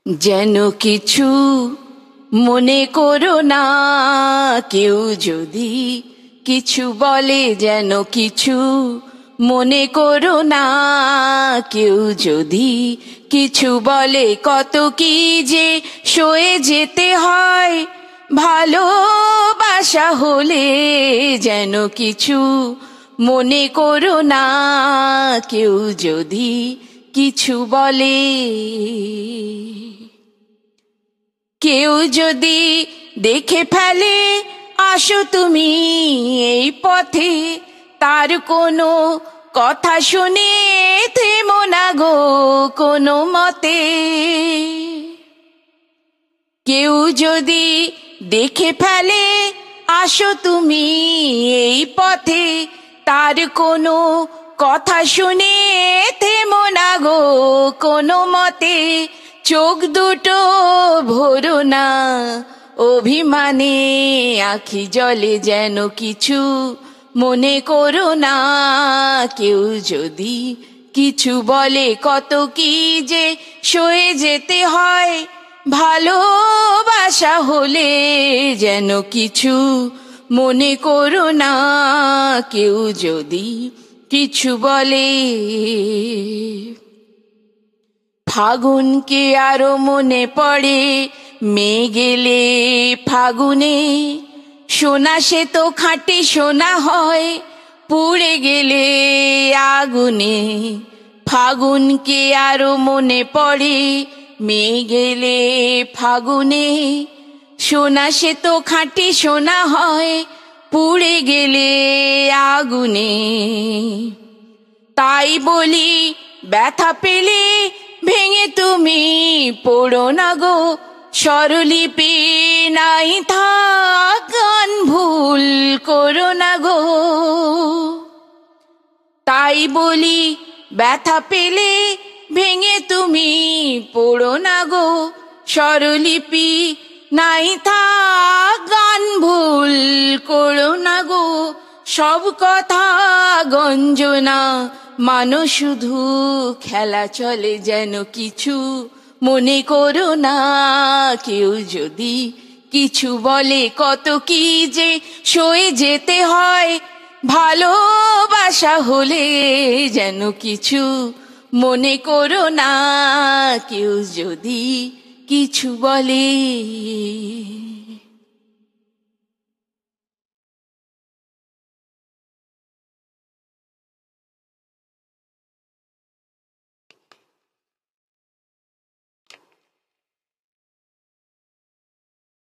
যেন কিছু মনে করো না, কেউ যদি কিছু বলে যেন কিছু মনে করো না, কেউ যদি কিছু বলে কত কি যে সয়ে যেতে হয়, ভালোবাসা হলে যেন কিছু মনে করো না, কেউ যদি কিছু বলে। কেউ যদি দেখে ফেলে আসো তুমি এই পথে, তার কোনো কথা শুনে থেমো না গো কোনো মতে। কেউ যদি দেখে ফেলে আসো তুমি এই পথে, তার কোনো কথা শুনে থেমো না গো কোনো মতে। চোখ দুটো ভরো না অভিমানে, আখি জলে যেন কিছু মনে করো না, কেউ যদি কিছু বলে কত কি যে সয়ে যেতে হয়, ভালোবাসা হলে যেন কিছু মনে করো না, কেউ যদি কিছু বলে। ফাগুনকে আরো মনে পড়ে মেয়ে গেলে ফাগুনে, সোনা সে তো খাঁটি সোনা হয় পুড়ে গেলে আগুনে। ফাগুনকে আরো মনে পড়ে মেয়ে গেলে ফাগুনে, সোনা সে তো খাঁটি সোনা হয় পুড়ে গেলে আগুনে। তাই বলি ব্যথা পেলে ভেঙে তুমি পড়ো না গো, স্বরলিপি নাই থাক গান ভুল করো না গো। তাই বলি ব্যথা পেলে ভেঙে তুমি পড়ো না গো, স্বরলিপি নাই থাক গান ভুল করো না গো। সব কথা গঞ্জনা মানো শুধু খেলা চলে যেন কিছু মনে করো না, কেউ যদি কিছু বলে কত কি যে সয়ে যেতে হয়, ভালোবাসা হলে যেন কিছু মনে করো না, কেউ যদি কিছু বলে।